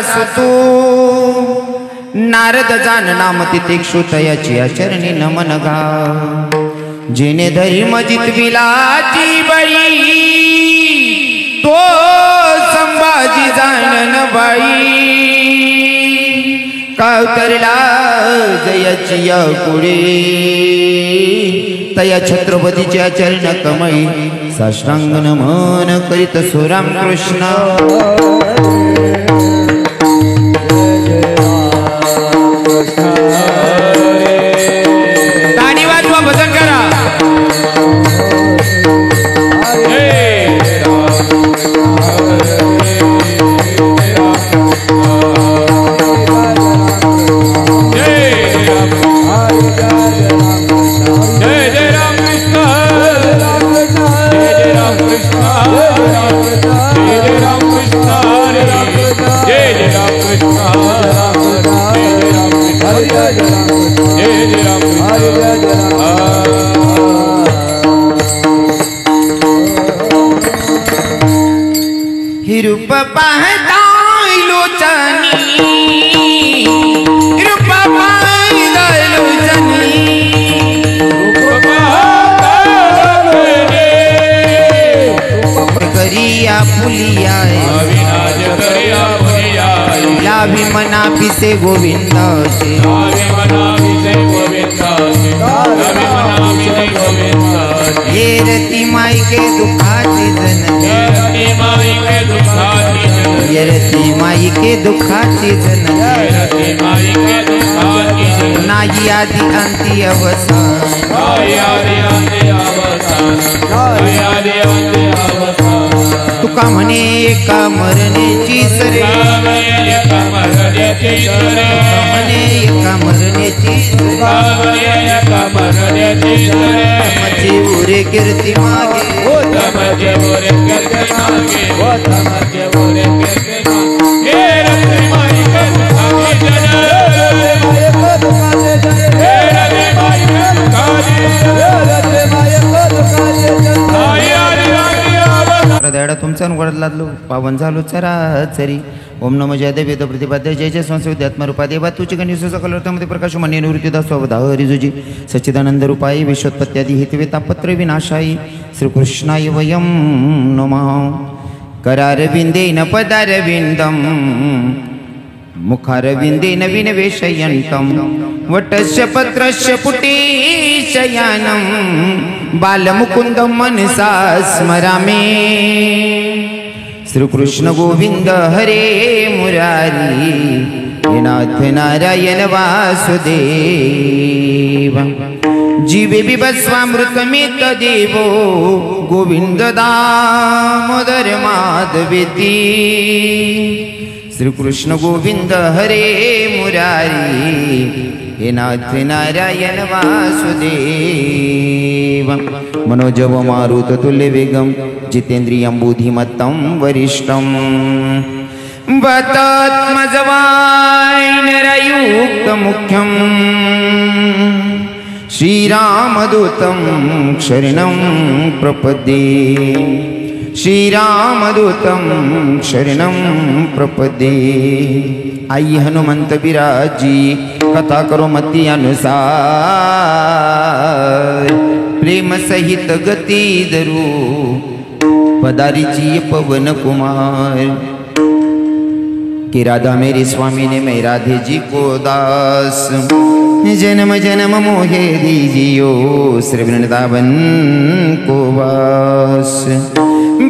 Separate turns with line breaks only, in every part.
दासु तू नारद जान नाम तिथे क्षुतयाची आचरणी नमन गा जेने धर्म जितविलाची बाई तो संभाजी जानन बाई कावतरला जयाची या पुढे तया छत्रपतीच्या चरण कमळी साष्टांग नमन करीत सो रामकृष्ण ताली वाजवा भजन करा रूप पाहता लोचनी रूप पाहता लोचनी रूप पाहता करिया पुलिया अविनाश करिया पुलिया लाभी मना पिसे गोविंद से लाभी मना पिसे गोविंद से लाभी मना पिसे गोविंद ये रति माई के दुखाचे जन ये रति माई के दुखाचे जन नाही आदि अंती अवसान तुका म्हणे एका मरणेची सरे म्हणे एका मरणेची माझे उरे कीर्ती मागे दयाडा तुमचा अनुगड लादलो पावन झालो चराचरी ओम नमो जय देव प्रतिपाद्य जय जय संस्कृती आत्मरूपादेवा तुझी गणेश सकलमध्ये प्रकाश मान्य निवृत्ती दासवधा हरिजुजी सच्चिदानंद रूपाई विश्वोत्पत्त्यादि हेतवे तापत्र विनाशाई श्रीकृष्णाय वयं नमः करारविंदेन पदारविंदम मुखारविंदेन विनवेशयन्तं वटस्य पत्रस्य पुटे शयानं बालमुकुन्दं मनसा स्मरामि श्रीकृष्ण गोविंद हरे मुरारी हे नाथ नारायण वासुदेव जीवे बिभस्वामृतमेत देवो गोविंद दामोदर माधवेति श्रीकृष्ण गोविंद हरे मुरारी हे नाथ नारायण वासुदेव मनोजव मारुत तुल्य वेगम जितेन्द्रियं बुद्धिमत्तं वरिष्ठं वतात्मजवाय नरयुक्त मुख्यं श्रीरामदूतं शरणं प्रपद्ये श्रीरामदूतं शरणं प्रपद्ये आई हनुमंत विराजी कथा करो मती अनुसार प्रेम सहित गती धरू पदारीची पवन कुमार कि राधा मेरी स्वामी ने मैं राधे जी को दास जन्म जन्म मोहे दीजियो श्री वृंदावन को वास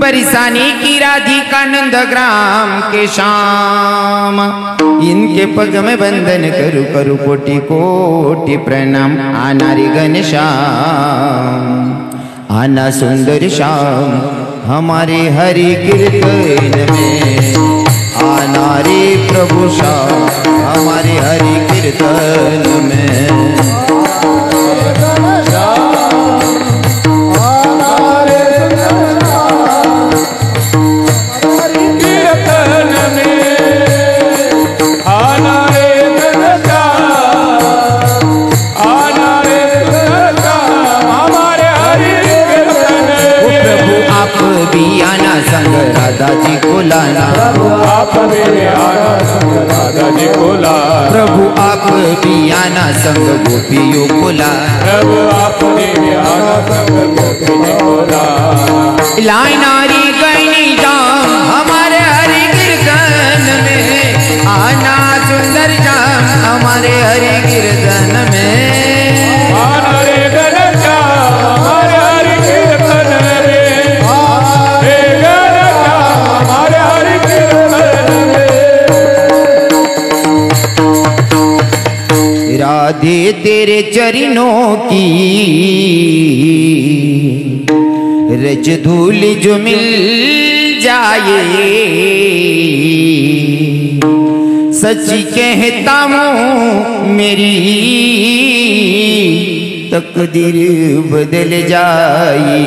बरिसाने की राधिका नंद ग्राम के शाम इनके पग में बंधन करू करू कोटि कोटि प्रणाम आना रे घनश्याम आना सुंदर श्याम हमारे हरि कीर्तन में आना रे प्रभु श्याम हमारे हरि कीर्तन में संग राधा जी को लाना आप मेरे आना संग प्रभु आप भी आना संग गोपियों बोला,
प्रभु आपने भी आना संग गोपियों बोला।
लाई नारी गैनी जाम हमारे हरि कीर्तन में, आना सुंदर जाम हमारे हरि कीर्तन में,
आना रे गण जाम हमारे हरि कीर्तन में, हे गण जाम हमारे हरि कीर्तन में।
राधे तेरे चरणों की रज धूल जो मिल जाए, सच कहता हूँ मेरी तकदीर बदल जाए।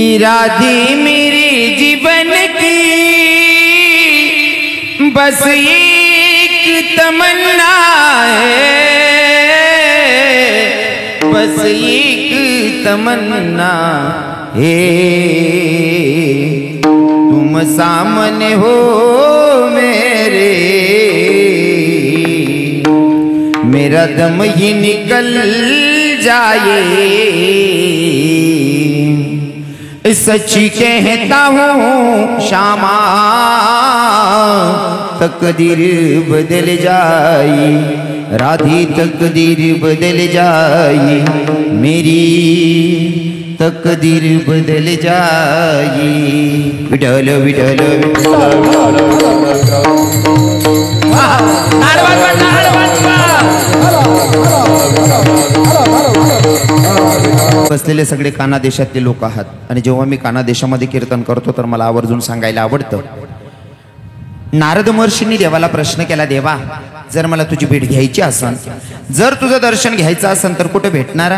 इरादे मेरे जीवन की बस एक तमन्ना है, बस एक तमन्ना है, तुम सामने हो मेरे, मेरा दम ही निकल जाए। सच्ची कहता हूँ श्यामा तकदीर बदल जाए, राधी तकदीर बदल जाए, मेरी तकदीर बदल जाए। विठल विठल बसलेले सगळे काना देशातले लोक आहात आणि जेव्हा मी काना देशामध्ये कीर्तन करतो तर मला आवर्जून सांगायला आवडतं, नारद महर्षींनी देवाला प्रश्न केला, देवा जर मला तुझी भेट घ्यायची असेल, जर तुझं दर्शन घ्यायचं असेल तर कुठे भेटणार?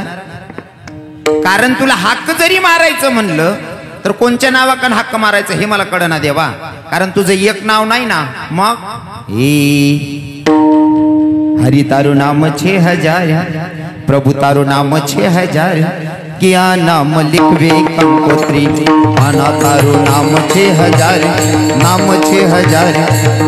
कारण तुला हक्क जरी मारायचं म्हणलं तर कोणत्या नावाकन हक्क मारायचं हे मला कळना देवा, कारण तुझं एक नाव नाही ना। मग हरि तारू नाम 6000, प्रभु तारू नाम 6000, किया नाम लिखवे कंकोत्री, आना तारू नाम 6000, नाम 6000,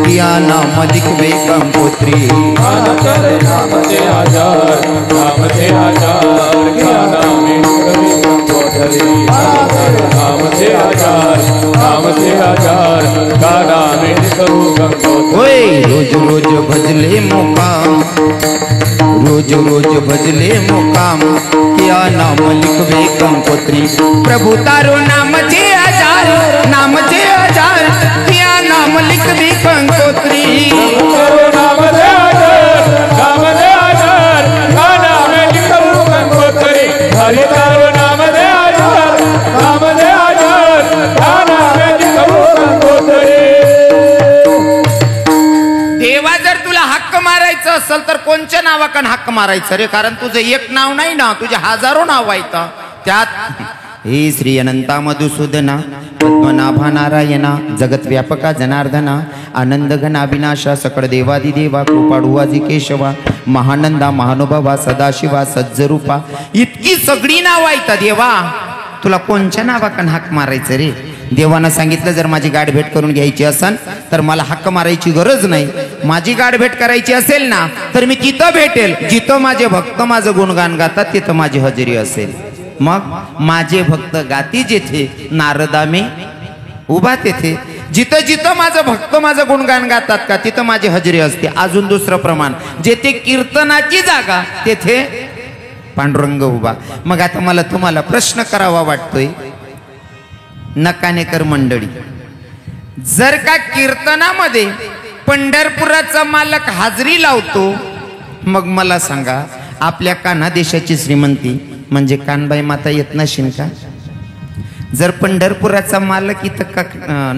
किया नाम लिखवे कंकोत्री,
आना तारू नाम 6000, नाम 6000, किया नाम लिखवे कंकोत्री, आना तारू नाम 6000, नाम 6000, का नाम लिखवे कंकोत्री।
ओए रोज रोज भजले मुकाम, रोज रोज भजले मुकाम, किया नाम लिखवे कंकोत्री, प्रभु तारो नाम 6000, नाम 6000, किया नाम लिखवे कंकोत्री,
तारू नाम 6000, नाम 6000, का नाम लिखवे कंकोत्री, हरि तारू नाम 6000, नाम 6000, का नाम लिखवे कंकोत्री।
देवा जर तुला हक्क मारायचं असेल तर कोणत्या नावाकन हक्क मारायचं रे? कारण तुझं एक नाव नाही ना, तुझे हजारो नाव आहेत त्यात। हे श्री अनंता मधुसूदना पद्मनाभा नारायणा, जगत व्यापका जनार्दना, आनंद घना विनाशा, सकळ देवादिदेवा, कृपाळुवाजी केशवा, महानंदा महानुभावा, सदाशिवा, सज्जरूपा, इतकी सगळी नाव आहेत देवा, तुला कोणत्या नावाकन हाक मारायचं रे? देवानं सांगितलं जर माझी गाठभेट करून घ्यायची असेल तर मला हक्क मारायची गरज नाही, माझी गाठभेट करायची असेल ना तर मी तिथं भेटेल जिथं माझे भक्त माझं गुणगान गातात, तिथं माझी हजेरी असेल। मग माझे भक्त गाती जेथे, नारदा मी उभा तेथे, जिथं जिथं माझं भक्त माझं गुणगान गातात का तिथं माझी हजेरी असते। अजून दुसरं प्रमाण, जेथे कीर्तनाची जागा तेथे पांडुरंग उभा। मग आता मला तुम्हाला प्रश्न करावा वाटतोय, नकानेकर मंडळी, जर का कीर्तनामध्ये पंढरपुराचा मालक हाजरी लावतो, मग मला सांगा आपल्या कान्हा देशाची श्रीमंती म्हणजे कानबाई माता येत नशील का? जर पंढरपुराचा मालक इथं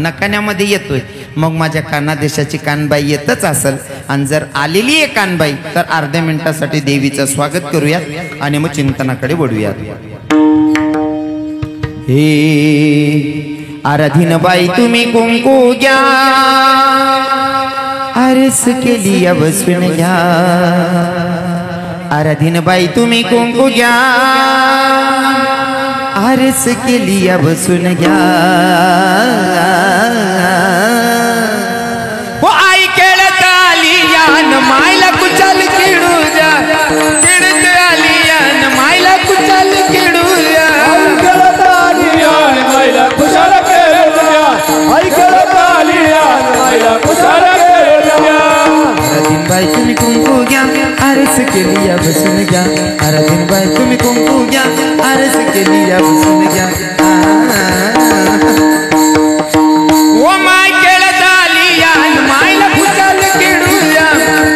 नकाण्यामध्ये येतोय, मग माझ्या कान्हा देशाची कानबाई येतच असेल। आणि जर आलेली आहे कानबाई तर अर्ध्या मिनिटासाठी देवीचं स्वागत करूयात आणि मग चिंतनाकडे वळूयात। हे आराधीन बाई तुम्ही कुंकू घ्या, आरस केली बसून घ्या, आराधीन बाई तुम्ही कुंकू घ्या, आरस केली बसून घ्या। हो आई खेळत आली यान बाई तुम्ही कुंकू घ्या आरस केली या बसून घ्या आराधन बाई तुम्ही कुंकू घ्या आरस केली या बसून घ्या
ओ माय केळत आली या मायला कुचाल किडूया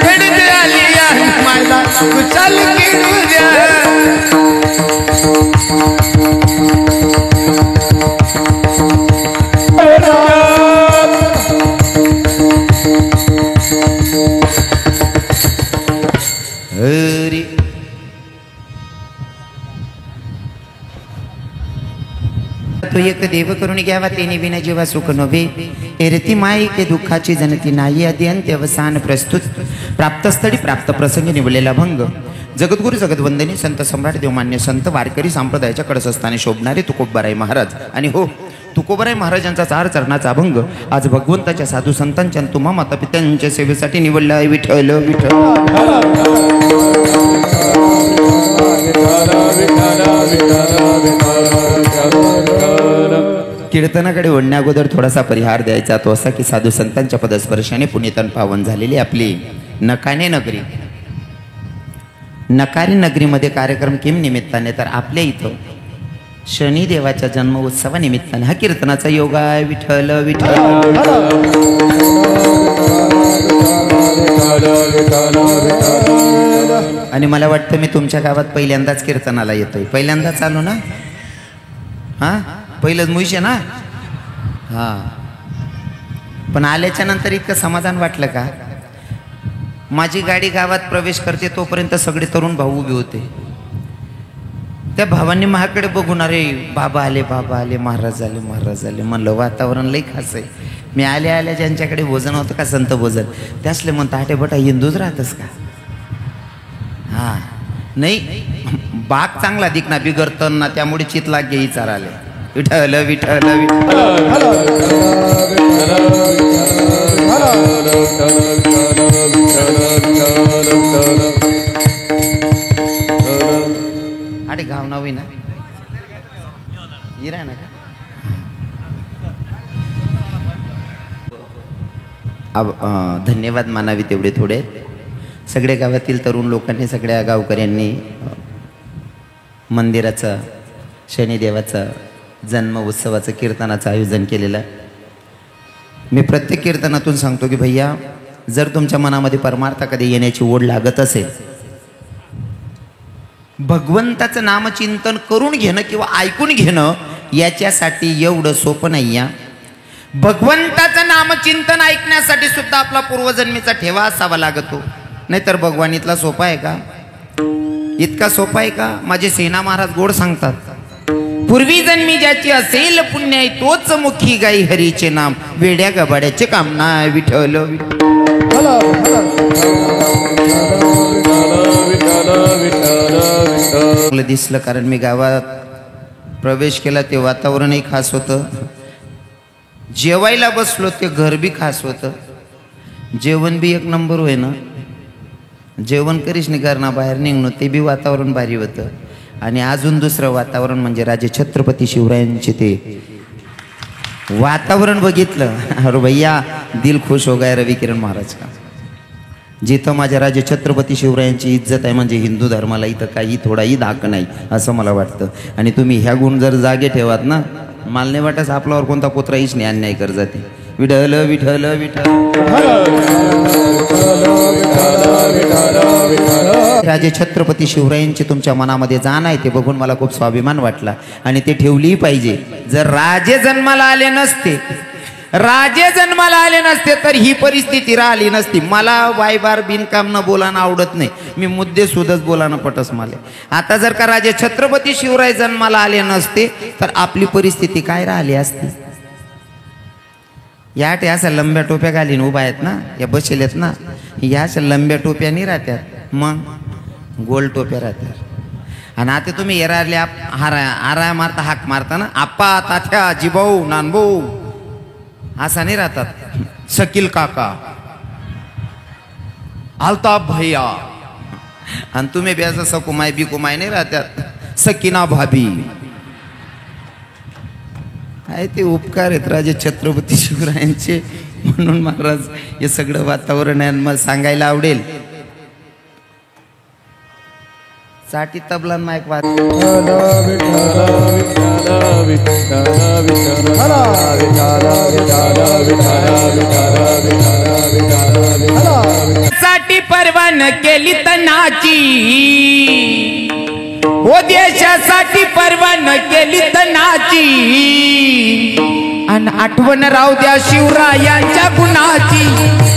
केळत आली या मायला कुचाल किडूया
हरी तो एक देव करून घ्यावा तेने विना जीवा सुख नव्हे एरती माई के दुःखाची जनती नाही आधी अंत्य अवसान प्रस्तुत प्राप्तस्थळी प्राप्त प्रसंगी निवडलेला भंग जगद्गुरु जगदवंदनी संत सम्राट देवमान्य संत वारकरी संप्रदायाच्या कडसस्थानी शोभणारे तुकोबराय महाराज आणि हो तुकोबराय महाराजांचा 4 चरणाचा अभंग आज भगवंताच्या साधू संतांच्या तुम्हा माता पित्यांच्या सेवेसाठी निवडला आहे विठ्ठल विठ्ठल कीर्तनाकडे ओढण्या अगोदर थोडासा परिहार द्यायचा तो असा की साधू संतांच्या पदस्पर्शाने पुनीतन पावन झालेली आपली नकाने नगरी नकारी नगरीमध्ये कार्यक्रम किम निमित्ताने तर आपल्या इथं शनिदेवाच्या जन्म उत्सवानिमित्ताने हा कीर्तनाचा योग आहे विठ्ठल विठ्ठल आणि मला वाटतं मी तुमच्या गावात पहिल्यांदाच कीर्तनाला येतोय पहिल्यांदाच आलो ना हा पहिलंच मुळशी ना हा पण आल्याच्या नंतर इतकं समाधान वाटलं का माझी गाडी गावात प्रवेश करते तोपर्यंत सगळे तरुण भाऊ उभे होते त्या भावांनी माझ्याकडे बघून अरे बाबा आले महाराज आले म्हणलं वातावरण लई खास आहे मी आल्या ज्यांच्याकडे भोजन होतं का संत भोजन त्यासले म्हणता आटे बटा हिंदूच राहतस का हा नाही बाग चांगला दिखना बिगरतं ना त्यामुळे चितला घेई चाराले विठ्ठल विठ्ठल अरे गाव नाव ना हिरा ना का अब धन्यवाद मानावी तेवढे थोडे सगळ्या गावातील तरुण लोकांनी सगळ्या गावकऱ्यांनी मंदिराचं शनिदेवाचं जन्म उत्सवाचं कीर्तनाचं आयोजन केलेलं मी प्रत्येक कीर्तनातून सांगतो की भैया जर तुमच्या मनामध्ये परमार्थाकडे येण्याची ओढ लागत असेल भगवंताचं नामचिंतन करून घेणं किंवा ऐकून घेणं याच्यासाठी एवढं सोपं नाही या भगवंताचं नामचिंतन ऐकण्यासाठी सुद्धा आपला पूर्वजन्मीचा ठेवा असावा लागतो नाहीतर भगवान इतला सोपा आहे का इतका सोपा आहे का माझे सेना महाराज गोड सांगतात पूर्वी जन्मी ज्याची असेल पुण्य आहे तोच मुखी गाई हरीचे नाम वेड्या गबाड्याचे काम नाही विठ्ठल दिसलं कारण मी गावात प्रवेश केला ते वातावरणही खास होतं जेवायला बसलो ते घर बी खास होतं जेवण बी एक नंबर होय ना जेवण करीच नाही करणं बाहेर निघणं ते बी वातावरण भारी होतं आणि अजून दुसरं वातावरण म्हणजे राजे छत्रपती शिवरायांचे ते वातावरण बघितलं अरे भैया दिल खुश हो गया रवी किरण महाराज का जिथं माझ्या राजे छत्रपती शिवरायांची इज्जत आहे म्हणजे हिंदू धर्माला इथं काही थोडाही धाक नाही असं मला वाटतं आणि तुम्ही ह्या गुण जर जागे ठेवात ना मला नाही वाटत आपल्यावर कोणता कुत्राहीच नाही अन्याय कर जाते विठ्ठल विठ्ठल विठ्ठल राजे छत्रपती शिवरायांची तुमच्या मनामध्ये जाण आहे ते बघून मला खूप स्वाभिमान वाटला आणि ते ठेवलीही पाहिजे जर राजे जन्माला आले नसते तर ही परिस्थिती राहिली नसती मला वायबार बिनकाम न बोलायला आवडत नाही मी मुद्दे सुदच बोलायला पटस मला आता जर का राजे छत्रपती शिवराय जन्माला आले नसते तर आपली परिस्थिती काय राहिली असती या अशा लंब्या टोप्या घालीन उभा आहेत ना या बसेलेत ना या अशा लंब्या टोप्या नाही राहत्यात मग गोल टोप्या राहत्यात आणि आता तुम्ही येरारले आरा मारता हाक मारता ना आप्पा तात्या जिभाऊ नानभाऊ असा नाही राहतात शकील काका अल्ताफ भैया आणि तुम्ही बी असं सकुमाय बिकुमाय नाही राहत्यात सकीना भाभी आहे ते उपकार आहेत राजे छत्रपती शिवरायांचे म्हणून महाराज हे सगळं वातावरण आहे मला सांगायला आवडेल साठी तबला माईक वाज
साठी परवान केली तनाची ओ देशासाठी परवान केली तनाची आणि आठवण राहू द्या शिवरायांच्या गुणाची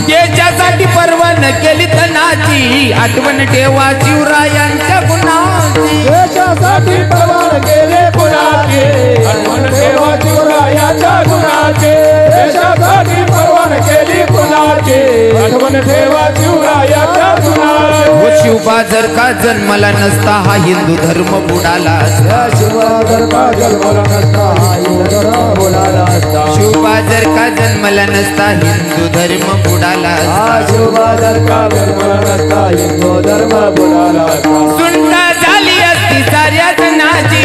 देशासाठी परवान केली तनाची आठवण ठेवा शिवरायांच्या गुणाची
देशासाठी परवान केले कुणाचे आठवण ठेवा शिवरायाच्या गुणाचे देशासाठी परवान केली कुणाचे आठवण ठेवा शिवरायाच्या गुणाचे
ओ शिवबा जर का जन्मला नसता हा हिंदू धर्म बुडाला असता
शिवा जर का जन्मला नसता हा हिंदू धर्म बुडाला असता
शिवबा जर का जन्मला नसता हिंदू धर्म बुडाला असता
हा शिवा जर का जन्मला नसता हिंदू धर्म बुडाला असता
सुंटा झाली असती साऱ्या जनाची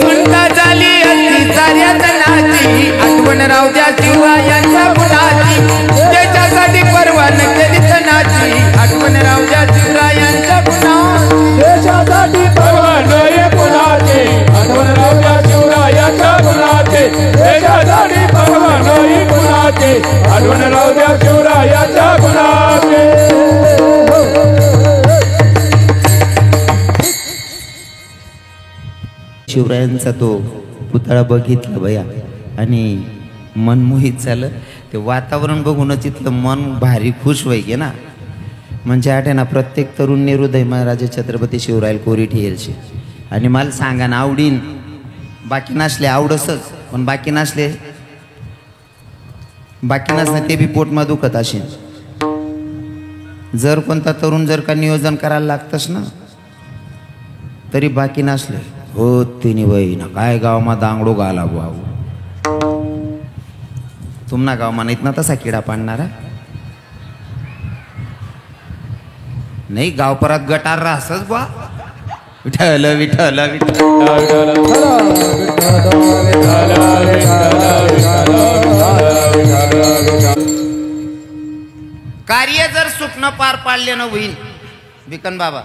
सुंटा झाली असती साऱ्या जनाची आठवण राहू द्या शिवरायांच्या गुणाची त्याच्यासाठी परवान केली तनाची आठवण राहू द्या शिवरायांच्या गुणाची
देशासाठी परवान कुणाचे आठवण राहू शिवरायाच्या गुणाचे देशासाठी परवान कुणाचे आठवण राहू द्या शिवरायाच्या गुणाचे
शिवरायांचा तो पुतळा बघितला बया आणि मन मोहित झालं. ते वातावरण बघूनच इथलं मन भारी खुश व्हायचे ना. म्हणजे आठे ना प्रत्येक तरुण हृदय महाराज छत्रपती शिवराय कोरी ठेलशे. आणि मला सांगा ना आवडीन बाकी नसले आवडसच पण बाकी नसले ते बी पोटमा दुखत असेल. जर कोणता तरुण जर का नियोजन करायला लागतस ना तरी बाकी नसले हो तिने वही ना काय गावमा दांगडो गाला भाऊ तुमना गावमा नाहीत ना तसा किडा पाडणारा नाही. गाव परत गटार राहसच बा विठ्ठल विठ्ठल विठ्ठल. कार्य जर स्वप्न पार पाडले न होईल विकन बाबा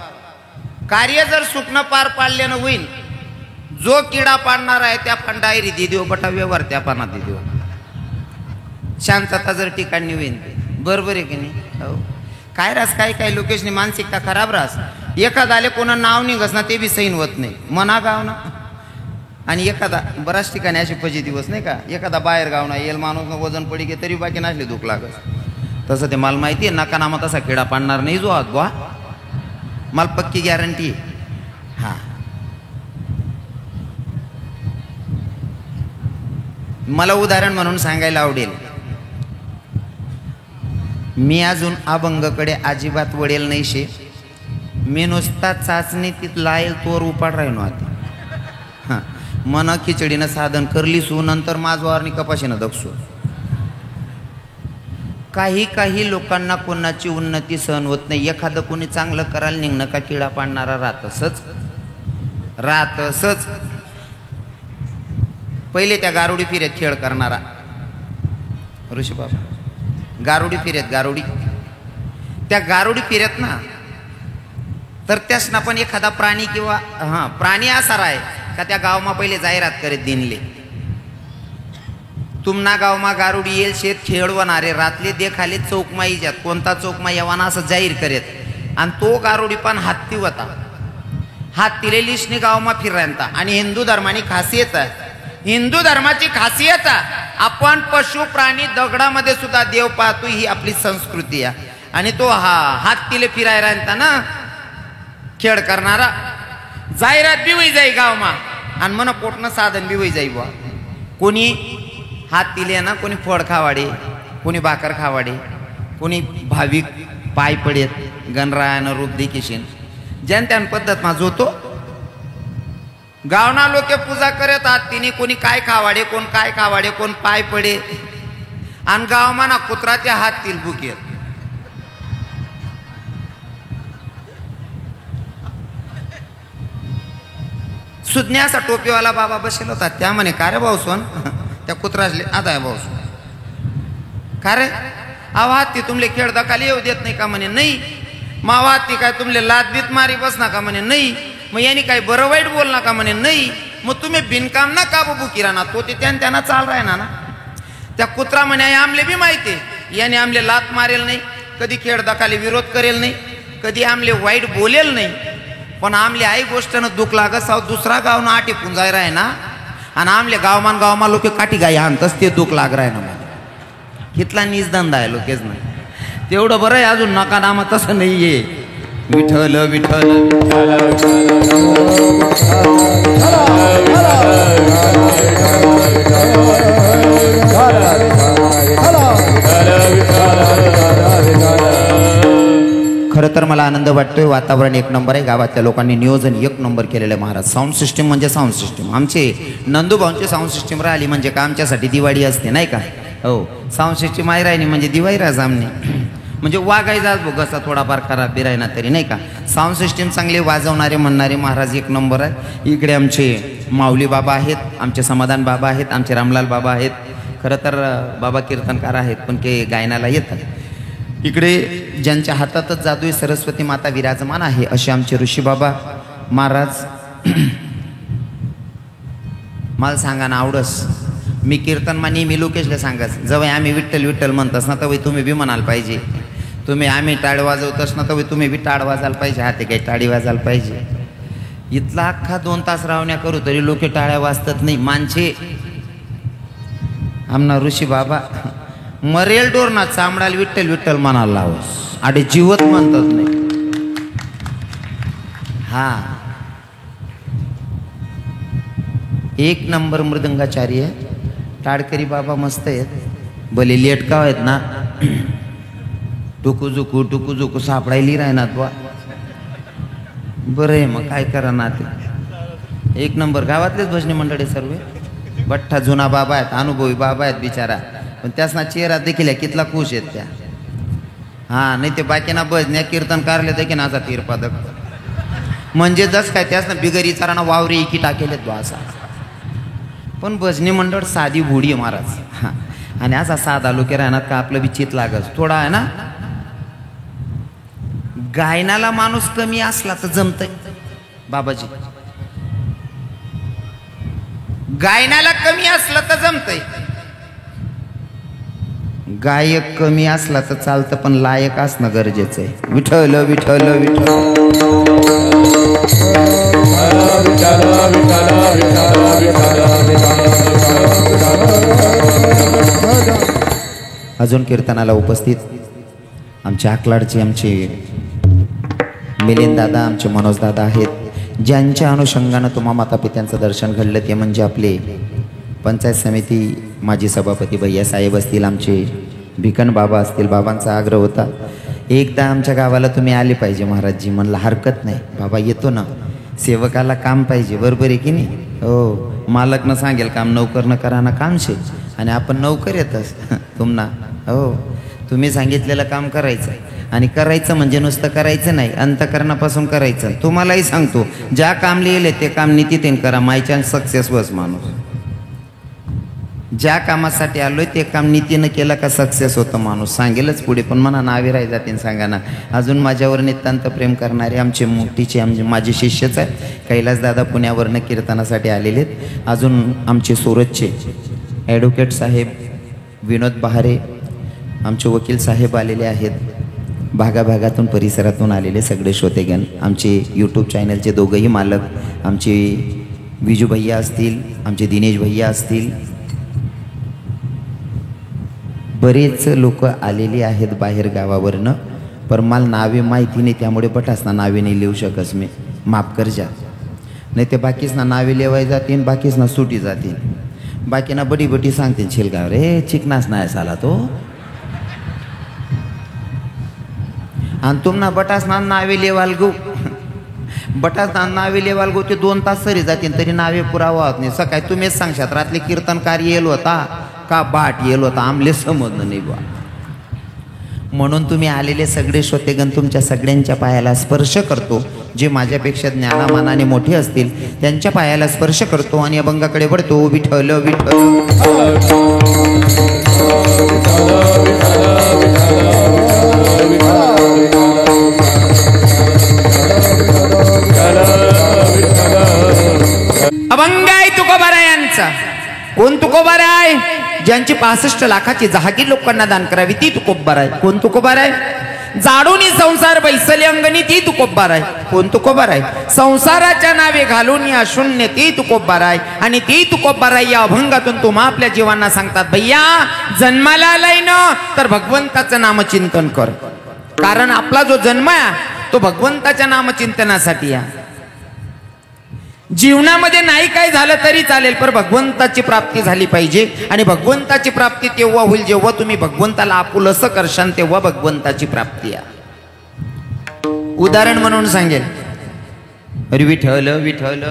कार्य जर स्वप्न पार पाडले न होईल जो किडा पाडणार आहे त्या पण डायरी दे देऊ बटा व्यवहार त्या पाना दे देऊ शांतता जर ठिकाणी होईल बरोबर आहे की नाही. हो काय रास काय लोकेशनी मानसिकता खराब रास एखादा आले कोणा नाव निघस ना ते बी सैन होत नाही मना गाव ना. आणि एखादा बऱ्याच ठिकाणी असे पजी दिवस नाही का एखादा बाहेर गाव ना येईल माणूस वजन पडी गे तरी बाकी नसले दुःख लागत. तसं ते मला माहिती आहे नका नामा तसा किडा पाडणार नाही जो आत बा मला पक्की गॅरंटी. हा मला उदाहरण म्हणून सांगायला आवडेल. मी अजून अभंगकडे अजिबात वडेल नाही शे. मी नुसता चाचणी तिथ लायल तोर उपाड राहिनो आता. हां मन खिचडीनं साधन करली सू नंतर माझवारनी कपाशीनं दक्षू. काही लोकांना कोणाची उन्नती सहन होत नाही. एखादं कोणी चांगलं करायला निघणं का किडा पाडणारा राहतसच. पहिले त्या गारुडी फिरेत खेळ करणारा ऋषी बाबा गारुडी त्या गारुडी फिरत ना तर त्यासना पण एखादा प्राणी किंवा प्राणी असा आहे का त्या गावमा पहिले जाहिरात करीत दिनले तुमना गावमा गारुडी येईल शेत खेळवणारे रातले देखाले चौकमा इजात कोणता चौकमा येवाना असं जाहीर करेत. आणि तो गारुडी पण हत्ती होता हत्तीले लिशने गावमा फिरायता. आणि हिंदू धर्माची खासियत आपण पशु प्राणी दगडामध्ये सुद्धा देव पाहतो ही आपली संस्कृती आहे. आणि तो हत्तीले फिराय राहता ना खेळ करणारा जाहिरात बी होई जाई गावमा आणि मन पोटनं साधन बी होई जाई बुवा. कोणी हात दिले ना कोणी फळ खावाडे कोणी भाकर खावाडे कोणी भाविक पाय पडेत गणरायानं रूप देखील ज्यान त्यान पद्धत मा जोतो गावना लोक पूजा करत आहात तिने कोणी काय खावाडे कोण पाय पडे आणि गावमा ना कुत्राच्या हात तील बुकेत. सुज्ञासा टोपीवाला बाबा बसेल होता त्या म्हणे का रे भाऊ सोन त्या कुत्रासले आता आहे भाऊ सोन का रे आवाज ती तुमले खेळ दकाली येऊ देत नाही का म्हणे नाही मावा ती काय तुमले लाद बीत मारी बस ना का म्हणे नाही. मग यांनी काय बरं वाईट बोल ना का म्हणे नाही. मग तुम्ही बिनकाम ना का बाबू किराणा तो ते त्यांना चाल राहणार ना. त्या कुत्रा म्हणे आमले बी माहिती याने आमले लात मारेल नाही, कधी खेळ दखाली विरोध करेल नाही, कधी आमले वाईट बोलेल नाही. पण आमले आई गोष्टनं दुःख लागत साव दुसरा गाव ना आटी पुंजाय राय ना. आणि आमले गावमान लोक काठी गाय आणतच ते दुःख लाग राय ना. मला इथला निजधंदा आहे लोकेच नाही तेवढं बरं आहे. अजून नका नामा तसं नाही आहे. विठ्ठल विठ्ठल खरं तर मला आनंद वाटतोय. वातावरण एक नंबर आहे. गावातल्या लोकांनी नियोजन एक नंबर केलेलं आहे महाराज. साऊंड सिस्टीम म्हणजे साऊंड सिस्टीम. आमचे नंदूभाऊंची साऊंड सिस्टीम राहिली म्हणजे का आमच्यासाठी दिवाळी असते नाही का. हो साऊंड सिस्टीम आहे राहिली म्हणजे दिवाळी राहा सामने म्हणजे वागायचाच बघ असा थोडाफार खराब बी राहिना तरी नाही का. साऊंड सिस्टीम चांगले वाजवणारे म्हणणारे महाराज एक नंबर आहे. इकडे आमचे माऊली बाबा आहेत, आमचे समाधान बाबा आहेत, आमचे रामलाल बाबा आहेत. खरं तर बाबा कीर्तनकार आहेत पण ते गायनाला येतात. इकडे ज्यांच्या हातातच जादू सरस्वती माता विराजमान आहे असे आमचे ऋषी बाबा महाराज. मला सांगा ना आवडस मी कीर्तन मा नेहमी लोकेशला सांगाच जवळ आम्ही विठ्ठल विठ्ठल म्हणतस ना तर तुम्ही बी म्हणाल पाहिजे. तुम्ही आम्ही टाळ वाजवतस ना तर तुम्ही बी टाळ वाजायला पाहिजे. हाते काही टाळी वाजायला पाहिजे. इथला अख्खा 2 तास रावण्या करू तरी लोक टाळ्या वाजतात नाही. माणसे आमना ऋषी बाबा मरेल डोर ना चांबडाला विठ्ठल विठ्ठल म्हणायला लावस आडे जीवत म्हणतात नाही. हा एक नंबर मृदंगाचार्य टाळकरी बाबा मस्त आहेत. भले लेटकाव आहेत ना टुकू झुकू सापडायली राहणार बा बरं आहे. मग काय करा ना ते एक नंबर. गावातलेच भजनी मंडळी सर्व बठ्ठा जुना बाबा आहेत, अनुभवी बाबा आहेत बिचारा. पण त्यासना चेहरा देखील कितला खुश आहेत त्या. हा नाही ते बाकीना भजन्या कीर्तन कारले देखील असा तीरपादक म्हणजे जस काय त्यासना बिगरी चाराना वावरे इकी टाकेलेत बा असा. पण भजनी मंडळ साधी भुडी आहे महाराज. हा आणि असा साधा लोके राहणार का आपलं बी चित लागस थोडा आहे ना. गायनाला माणूस कमी असला तर जमतंय बाबाजी. गायनाला कमी असलं तर जमतंय. गायक कमी असला तर चालतं पण लायक असणं गरजेचं आहे. विठ्ठल विठ्ठल विठ्ठल अजून कीर्तनाला उपस्थित आमचे आकलाडचे आमचे मिलिंद दादा आमचे मनोज दादा आहेत. ज्यांच्या अनुषंगानं तुम्हा माता पित्यांचं दर्शन घडलं ते म्हणजे आपले पंचायत समिती माजी सभापती भैया साहेब असतील, आमचे भिकन बाबा असतील. बाबांचा आग्रह होता एकदा आमच्या गावाला तुम्ही आले पाहिजे महाराजजी. म्हणलं हरकत नाही बाबा येतो ना. सेवकाला काम पाहिजे बरोबर आहे की नाही. हो मालक न सांगेल काम नौकर न करा ना काम शे आणि आपण नौकर येतच तुम्हाला. हो तुम्ही सांगितलेलं काम करायचं आणि करायचं म्हणजे नुसतं करायचं नाही अंतकरणापासून करायचं. तुम्हालाही सांगतो ज्या काम लिहिले ते काम नीतीतेन करा. मायच्या सक्सेस बस माणूस. ज्या कामासाठी आलोय ते काम नीतीनं केलं का सक्सेस होतं माणूस. सांगेलच पुढे पण म्हणा नावे राही जाते सांगा ना. अजून माझ्यावर नितांत प्रेम करणारे आमचे मोठीचे माझे शिष्यच आहेत कैलास दादा पुण्यावरनं कीर्तनासाठी आलेले आहेत. अजून आमचे सुरतचे ॲडव्होकेट साहेब विनोद बहारे आमचे वकील साहेब आलेले आहेत. भागाभागातून परिसरातून आलेले सगळे श्रोतेगण. आमचे यूट्यूब चॅनलचे दोघंही मालक आमचे विजू भैया असतील, आमचे दिनेश भैया असतील. बरेच लोक आलेली आहेत बाहेर गावावरनं. पण मला नावे माहिती नाही त्यामुळे बटासना नावे नाही लिहू शकस मी. माफ कर जा. नाही ते बाकीसना नावे लिवाय जातील बाकीसना सुटी जातील. बाकीना बडी बटी सांगतील शिलगाव रे चिकनास नाही साला तो. आणि तुम्हाला बटासना नावे लेवाल गो बटासना नावे लेवाल गो ते 2 तास सरी जातील तरी नावे पुरावा होत नाही. सकाळी तुम्हीच सांगशात रात्री कीर्तनकार येल होता का बाट येल होता आमले समजलं नाही बा. म्हणून तुम्ही आलेले सगळे श्रोतेगण तुमच्या सगळ्यांच्या पायाला स्पर्श करतो. जे माझ्यापेक्षा ज्ञानामानाने मोठे असतील त्यांच्या पायाला स्पर्श करतो आणि अभंगाकडे वळतो. विठ्ठल विठ्ठल
विठ्ठल
ज्यांची 65 लाखाची जहागीर लोकांना दान करावी ती तुकोबार आहे. कोण तुकोबार आहे? जाडूनी संसार बैसले अंगणी ती तुकोबार आहे. कोण तुकोबार आहे? संसाराच्या नावे घालून या शून्य ती तुकोबार आहे. आणि ती तुकोबार आहे या अभंगातून तुम्हा आपल्या जीवांना सांगतात, भैया जन्माला आलाय ना तर भगवंताचं नामचिंतन कर. कारण आपला जो जन्म आहे तो भगवंताच्या नामचिंतनासाठी आहे. जीवनामध्ये नाही काय झालं तरी चालेल, पण भगवंताची प्राप्ती झाली पाहिजे. आणि भगवंताची प्राप्ती तेव्हा होईल जेव्हा तुम्ही भगवंताला आपुलसं करशान, तेव्हा भगवंताची प्राप्ती आहे. उदाहरण म्हणून सांगेल, अरे विठ्ठल विठ्ठल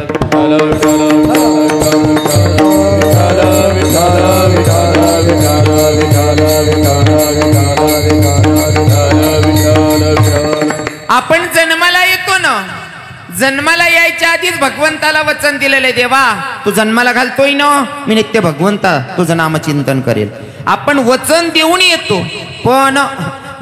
आपण जन्माला येतो ना, जन्माला यायच्या आधीच भगवंताला वचन दिलेलं आहे, देवा तू जन्माला घालतोय ना, मी नित्य भगवंता तुझं नामचिंतन करेल. आपण वचन देऊन येतो, पण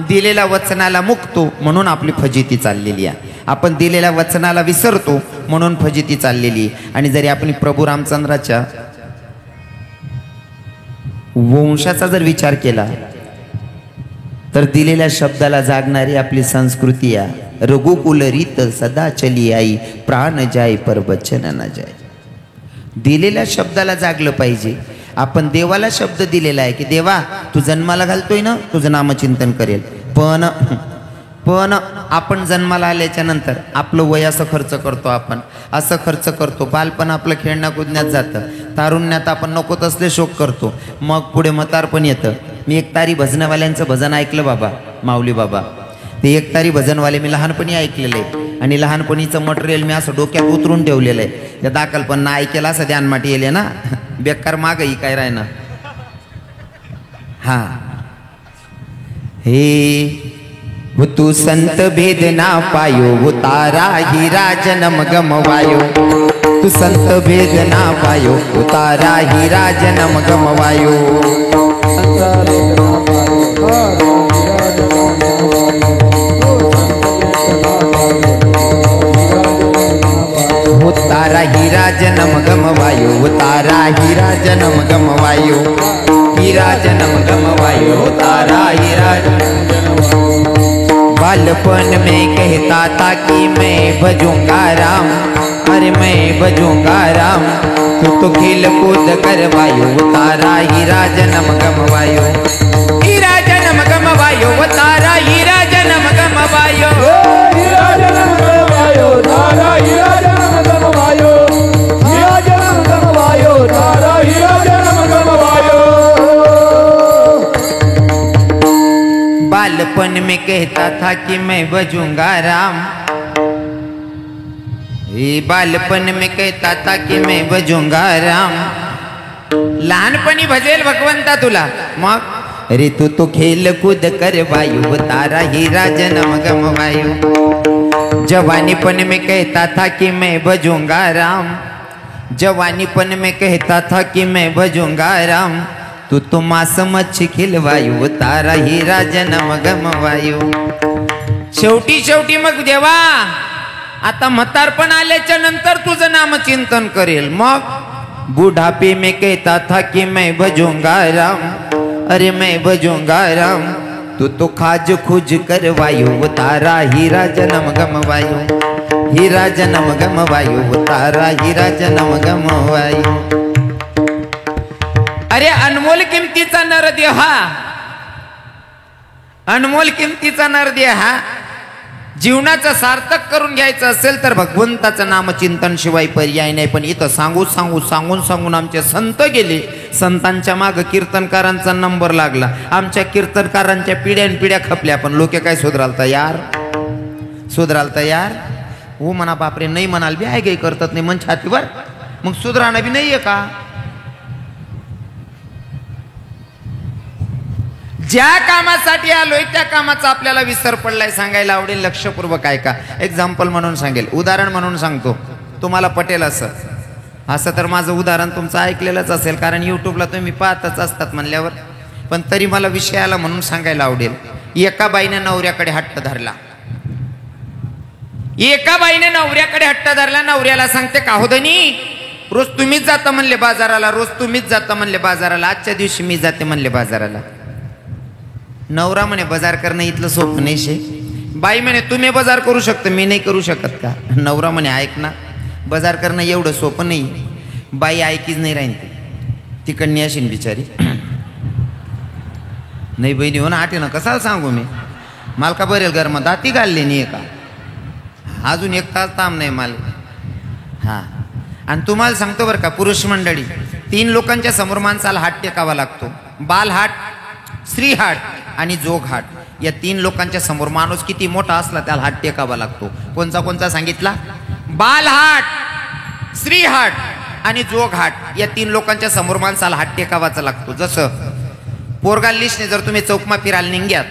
दिलेल्या वचनाला मुकतो म्हणून आपली फजिती चाललेली आहे. आपण दिलेल्या वचनाला विसरतो म्हणून फजिती चाललेली आहे. आणि जरी आपण प्रभू रामचंद्राच्या वंशाचा जर विचार केला तर दिलेल्या शब्दाला जागणारी आपली संस्कृती आहे. रघुकुल रीत सदा चली आई, प्राण जाय पर वचन न जाय. दिलेल्या शब्दाला जागलं पाहिजे. आपण देवाला शब्द दिलेला आहे की देवा तू जन्माला घालतोय ना, तुझं नामचिंतन करेल. पण आपण जन्माला आल्याच्या नंतर आपलं वय असं खर्च करतो, आपण असं खर्च करतो. बालपण आपलं खेळण्या कुदण्यात जातं, तारुण्यात आपण नको तसले शोक करतो. मग पुढे म्हातारपण येतं. मी एकतारी भजनवाल्यांचं भजन ऐकलं बाबा, माऊली बाबा. ते एकतारी भजनवाले मी लहानपणी ऐकलेलं आहे. आणि लहानपणीचं मटेरियल मी असं डोक्यात उतरून ठेवलेलं आहे. त्या दाखलपण ऐकेला असं ध्यान माटी येले ना, बेकार मागही काय राय ना. हा हे तू संत भेद ना पायो, वो तारा हिरा जन्म गमवायो. तू संत भेद ना पायो, वो तारा हिरा जन्म गमवायो. वो तारा हिरा जन्म गमवायो, वो तारा हिरा जन्म गमवायो. हीरा जन्म गमवायो, तारा हीरा बालपन में कहता था कि मैं भजूंगा राम, अरे मैं भजूंगा राम. तू तो खेल कूद करवायो, तारा हीरा जन्म गमवायो. हीरा जन्म गमवायो, तारा हीरा जन्म गमवायो.
हीरा जन्म गमवायो, तारा हीरा जन्म गमवायो. हीरा जन्म गमवायो, तारा हीरा जन्म गमवायो.
बालपन में कहता था कि मैं भजूंगा राम. बालपन में कहता था कि मैं भजूंगा राम. लहानपणी भजेल भगवंता तुला. मग अरे तू तो खेल कूद कर वायू, तारा हीरा जन्म गमवायो. जवानीपन में कहता था कि मैं भजूंगा राम. जवानीपन में कहता था कि मैं भजूंगा राम. तू तो मांस मच्छी खिलवायू, तारा हीरा जन्म गमवायू. शेवटी मग देवा आता म्हातारपण आल्याच्या नंतर तुझं नामचिंतन करेल. मग बुढ़ापे में कहता था कि मैं भजूंगा राम, अरे मैं भजूंगा राम. तू तो खाज खुज करवायू, तारा हीरा जन्म गमवायू. हीरा जन्म गमवायू, तारा हीरा जन्म गमवायू. अरे अनमोल किमतीचा नरदेह हा, अनमोल किमतीचा नरदेह हा जीवनाचं सार्थक करून घ्यायचं असेल तर भगवंताचं नामचिंतन शिवाय पर्याय नाही. पण इथं सांगून आमचे संत गेले. संतांच्या माग कीर्तनकारांचा नंबर लागला. आमच्या कीर्तनकारांच्या पिढ्या खपल्या, पण लोक काय सुधरालता यार. हो म्हणा बापरे, नाही म्हणाल बी आहे काही करतात नाही मन छातीवर. मग सुधराणं बी नाहीये का? ज्या कामासाठी आलोय त्या कामाचा आपल्याला विसर पडलाय. सांगायला आवडेल, लक्षपूर्वक ऐका. एक्झाम्पल म्हणून सांगेल, उदाहरण म्हणून सांगतो, तुम्हाला पटेल असं तर माझं उदाहरण तुमचं ऐकलेलंच असेल, कारण यूट्यूबला तुम्ही पाहतच असतात म्हणल्यावर. पण तरी मला विषय आला म्हणून सांगायला आवडेल. एका बाईने नवऱ्याकडे हट्ट धरला. नवऱ्याला सांगते, काहोदनी रोज तुम्हीच जाता म्हणले बाजाराला, रोज तुम्हीच जाता म्हणले बाजाराला, आजच्या दिवशी मी जाते म्हणले बाजाराला. नवरा म्हणे बाजार करणं इथलं सोपं नाही शे. बाई म्हणे तुम्ही बाजार करू शकता, मी नाही करू शकत का? नवरा म्हणे ऐक ना, बाजार करणं एवढं सोपं नाही. बाई ऐकीच नाही राहीन तिकडनी असेल बिचारी. नाही बहिणी हो ना, आटे ना कसाला सांगू मी, मला का बरेल घरमा दाती घालले नाही का, अजून एक तास ताम नाही मला. हां, आणि तुम्हाला सांगतो बरं का पुरुष मंडळी, 3 लोकांच्या समोर माणसाला हात टेकावा लागतो. बालहाट, स्त्रीहाट आणि जोगहाट. या 3 लोकांच्या समोर माणूस किती मोठा असला त्याला हात टेकावा लागतो. कोणचा कोणता सांगितला? बालहाट, स्त्रीहाट आणि जोगहाट. या 3 लोकांच्या समोर माणसाला हात टेकावाचा लागतो. जसं पोरगाल्लीशने जर तुम्ही चौकमा फिरायला निघ्यात,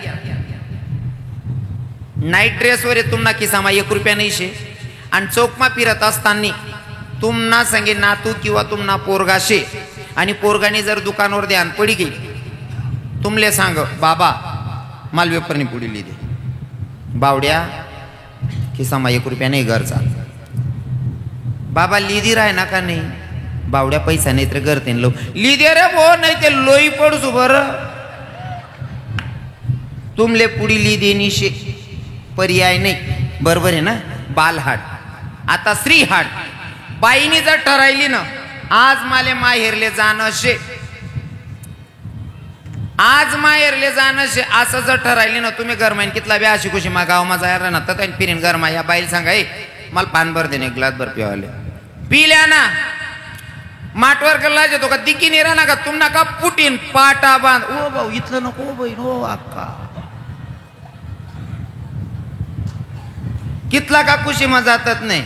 नाईट ड्रेसवर तुम्हाला किसामा 1 रुपया नाही शे, आणि चौकमा फिरत असताना तुमना सांगे नातू किंवा तुमना पोरगा शे, आणि पोरगाने जर दुकानावर ध्यान पडी गेली, तुमले सांग बाबा मालवेपरनी पुढे लिहिते, बावड्या किसामा 1 रुपया नाही घरचा. बाबा लिदी राय ना का नाही, बावड्या पैसा नाही तर करते लो लिदे रे भो, नाही ते लोई पडसू बर. तुमले पुढी लिदी निशे पर्याय नाही, बरोबर आहे ना. बालहाट. आता स्त्रीहाट. बाईनी जर ठरायली ना आज माले माहेरले जाणं शे, आज माहेरले जाणं शे असं जर ठरायली ना, तुम्ही गरमाईन कितला बी अशी खुशी मा गाव माझा यार ना तर त्यांनी फिरीन गरमा. या बाईला सांगा ए मला पान भर देणे ग्लास भर पिवाले, पिल्या ना माटवर करला येतो का दिकी निरा ना का तुम ना का पुटीन पाटा बांध. ओ भाऊ इथलं नको बहीण हो अक्का, कितला का खुशी मग जातात नाही.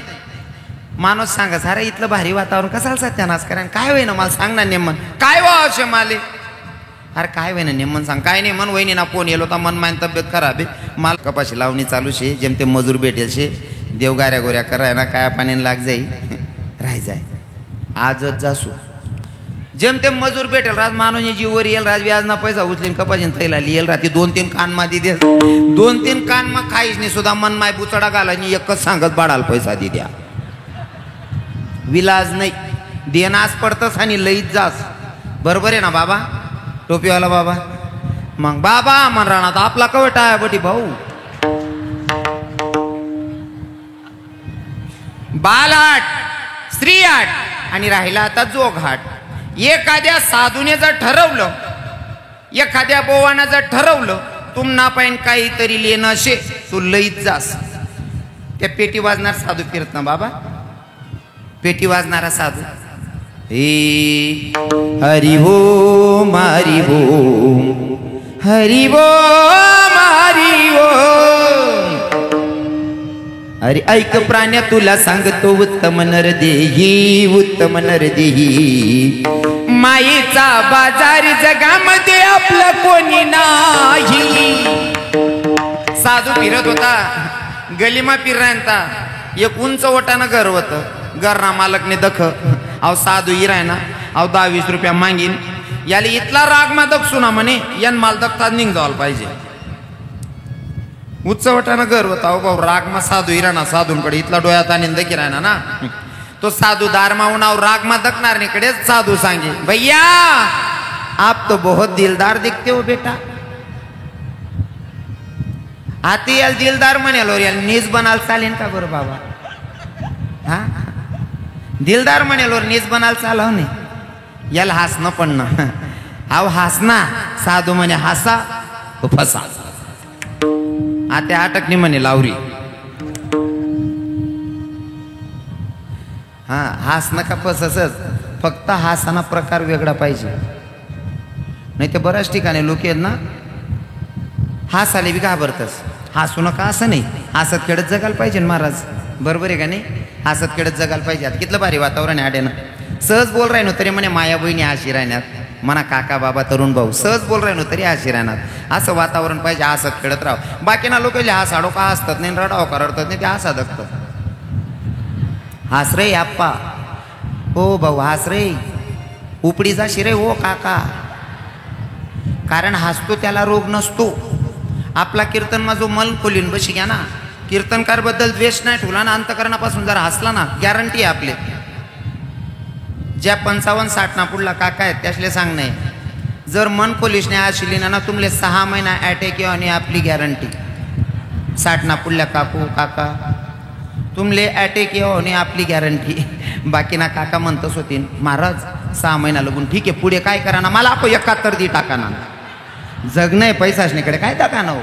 माणूस सांगा सारा इथलं भारी वातावरण कसाल सत्यानाश करा, काय होईना मला सांग ना नेमन काय वा असे माले. अरे काय होईना नेमन सांग. काय नाही मन वहिनी ना फोन येलो होता, मन माइन तब्येत खराब आहे, माल कपाशी लावणी चालू शे, जेमते मजूर भेटेल शे, देवगाऱ्या गोऱ्या कराय ना काय पाण्याने लाग जाई राह जाय. आजच जासू जेमते मजूर भेटेल राज मानून जीवर येईल राज, व्याज ना पैसा उचलीन कपाशीन थैला लिहिल राहते. 2-3 कान मा दे, 2-3 कान मग खाईच नाही सुद्धा मन माय बुचडा घालायची, एकच सांगत बाळाला पैसा दे द्या. विलाज नाही, देनास पडतस आणि लईत जास. बरोबर आहे ना बाबा, टोपीवाला बाबा. मग बाबा मन राहणार आपला कवट आहे बटी भाऊ. बालहाट, स्त्रीहाट आणि राहिला आता जोगहाट. एखाद्या साधूने जर ठरवलं, एखाद्या बोवानं जर ठरवलं तुम ना पाहिन काहीतरी लेणं शे, तू लईत जास. त्या पेटी वाजणार साधू फिरत ना बाबा, पेटी वाजणारा साधू. हे हरि ओम हरि ओम हरि ओम हरि ओम. अरे ऐक प्राण्या तुला सांगतो उत्तम नर देही, उत्तम नर देही. मायेचा बाजार जगामध्ये आपलं कोणी नाही. साधू फिरत होता, गलीमा फिरायचा. एक उंच ओटानं घर होतं, घरना मालकने दख अहो साधू इराय ना, अहो 10-20 रुपया मागीन. याला इथला राग मा दक्षुना म्हणे, यान माल दखता निघ जावला पाहिजे. उच्च वटानं घर होता. अहो भाऊ राग मा साधू इराना, साधूंकडे इथला डोळ्यात आणि दखी राहणार ना. तो साधू दार माऊन अहो राग मा दखणार नाही कडेच साधू सांगे, भैया आप तो बहुत दिलदार दिखते हो बेटा. आती याल दिलदार म्हणालो याल नीज बनाल चालेन का बरं बाबा. हा दिलदार म्हणालो नीज बनाल चालव नाही, याला हसणं पण ना. अहो हसना, साधू म्हणे हसा फसा. आता अटकणी म्हणे लावरी. हा हसणं का फसच, फक्त हसना प्रकार वेगळा पाहिजे. नाही ते बऱ्याच ठिकाणी लोक आहेत ना हसाले बी घाबरतस. हसू नका असं नाही, हसत खेळत जगायला पाहिजे महाराज. बरोबर आहे का नाही, हसत खेळत जगायला पाहिजे. आता कितलं भारी वातावरण आहे आड्यानं. सहज बोल राहिनो तरी म्हणे माया बहिणी हशी राहण्यात, म्हणा काका बाबा तरुण भाऊ सहज बोल राहिनो तरी हशी राहणार. असं वातावरण पाहिजे, हसत खेळत राह. बाकीना लोक हसाडो का हसतात नाही, रडाव का रडतात नाही, ते हसा दखतात. हस रे आप्पा, हो भाऊ हस रे, उपडी जाशी रे हो काका. कारण हसतो त्याला रोग नसतो. आपला कीर्तनमा जो मन खोलीन बशी घ्या ना, कीर्तनकार बद्दल द्वेष नाही ठेवला ना, अंतकरणापासून जरा हसला ना, गॅरंटी आहे आपले. ज्या 55-60 ना पुढला काका आहेत त्यासले सांग नाही, जर मन पोलिसने आशिली ना तुमले 6 महिना अटॅक येऊ आणि आपली गॅरंटी. 60 ना पुढल्या काकू काका तुमले अटॅक येऊ आणि आपली गॅरंटी. बाकी ना काका म्हणतच होती महाराज 6 महिना लागून ठीक आहे, पुढे काय करा ना, मला आपण 71 दी टाका ना. जग नाही पैसाशनीकडे काय टाका ना हो.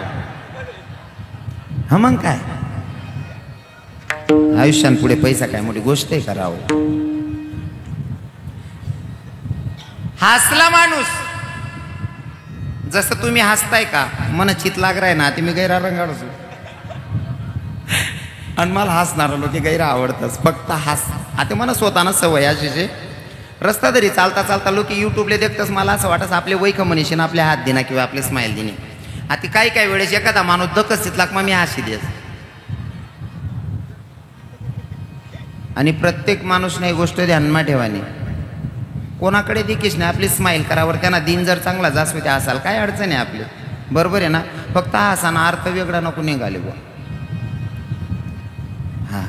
हा मग काय आयुष्यान पुढे पैसा काय मोठी गोष्ट आहे करावं. हसला माणूस जसं तुम्ही हसताय का मन चित लागराय ना, ते मी गैरा रंगाडच आणि मला हसणारा लोक गैरा आवडतच. फक्त हस आता मला स्वतःना सवय अशी रस्ता तरी चालता चालता लोक युट्यूबला देखतच मला असं वाटत आपले वैख मनीषीन आपले हात देना किंवा आपले स्माईल देणे. आता काही वेळेस एखादा माणूस दकस तिथला मग मी हसी देस. आणि प्रत्येक माणूस नाही गोष्ट ध्यानमा ठेवानी, कोणाकडे देखील नाही आपली स्माईल करावर त्यांना दिन जर चांगला जासवे ते असाल काय अडचण आहे आपली, बरोबर आहे ना. फक्त हसाना अर्थ वेगळा नको निघाले बुवा. हा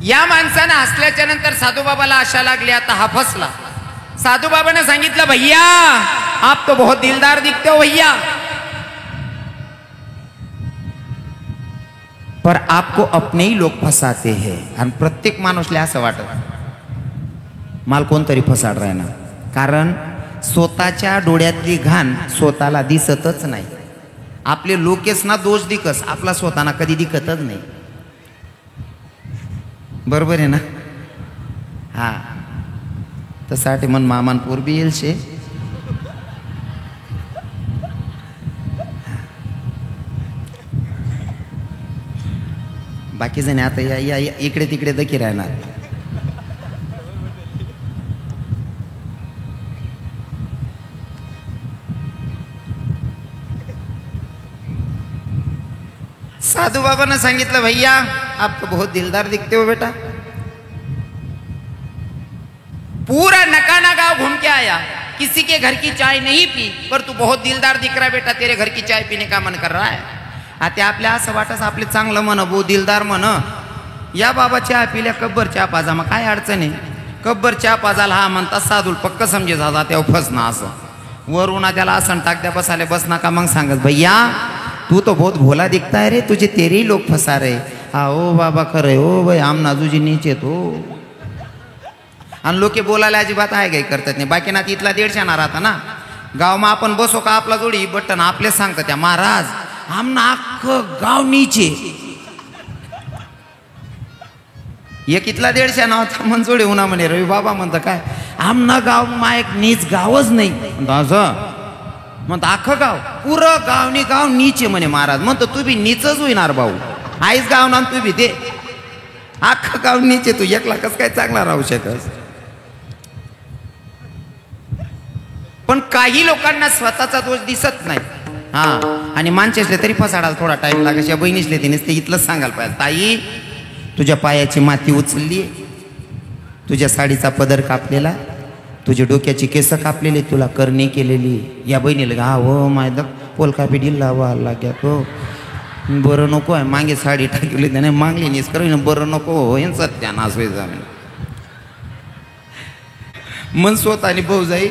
या माणसानं हसल्याच्या नंतर साधूबाबाला आशा लागली, आता हा फसला. साधूबाबाने सांगितलं भैया आप तो बहुत दिलदार दिखते हो भैया,
पर आपको अपने ही लोग फसाते हैं. आणि प्रत्येक माणूसला असं वाटत मला कोणतरी फसाड राही ना, कारण स्वतःच्या डोळ्यातली घाण स्वतःला दिसतच नाही. आपले लोकेस ना दोष दिकस, आपला स्वतःना कधी दिकतच नाही, बरोबर आहे ना. हा तसाठी मन मामान पूर्वी येईल शे. बाकी जण आता या इकडे तिकडे दखी राहणार. साधू बाबा ने सांगितलं भैया आप तो बहुत दिलदार दिखते हो बेटा.
पूरा नकाना गांव घूम के आया, किसी के घर की चाय नहीं पी, पर तू बहुत दिलदार दिख रहा है बेटा, तेरे घर की चाय पीने का मन कर रहा है.
आता आपल्या असं वाटस आपले चांगलं म्हण बो दिलदार म्हण. या बाबा चहा पिल्या कब्बर चहा पाजा, मग काय अडचण आहे. कब्बर चहा पाजाला हा म्हणता साधूल पक्क समजे जाता तेव्हा फसना असं वरून त्याला असं टाकत्या बसाले बस नका. मग सांगत भैया तू तो बहुत भोला दिखता है रे, तुझे तेरे ही लोग फसा रहे. हा ओ बाबा खरंय हो भाई आमना तुझी नीचे तो. आणि लोके बोलायला अजिबात आहे काही करतात नाही. बाकी ना तिथला 150 राहता ना गावमा आपण बसो का आपला जोडी बटन आपलेच सांगतात त्या महाराज आमना अख्खं गाव नीचे. एक इथला 150 नावाचा मन जोडे उन्हा म्हणे रवी बाबा म्हणतं काय आमना गाव मा एक नीच गावच नाही असं म्हणतं. अख्खं गाव पुरं गावनी गाव नीचे म्हणे महाराज. म्हणतो तू बी नीचच होईनार भाऊ, आईच गाव ना तू बी ते अख्खं गाव नीचे, तू एकला कस काय चांगला राहू शकस.
पण काही लोकांना स्वतःचा दोष दिसत नाही.
हा आणि माणसेसले तरी फसाडायला थोडा टाइम लागेल. या बहिणीसले तिने ते इथलंच सांगायला पाहिजे ताई तुझ्या पायाची माती उचलली, तुझ्या साडीचा पदर कापलेला, तुझ्या डोक्याची केस कापलेली, तुला करणी केलेली. या बहिणीला हा हो मायद पोलकापी ढिल्ला व्हायला लाग्या तो बरं नको आहे. मागे साडी टाकली त्याने मागली निस कर बरं नको होईन सत्यानाश होई जाणे. मन स्वतःनी भाऊ जाई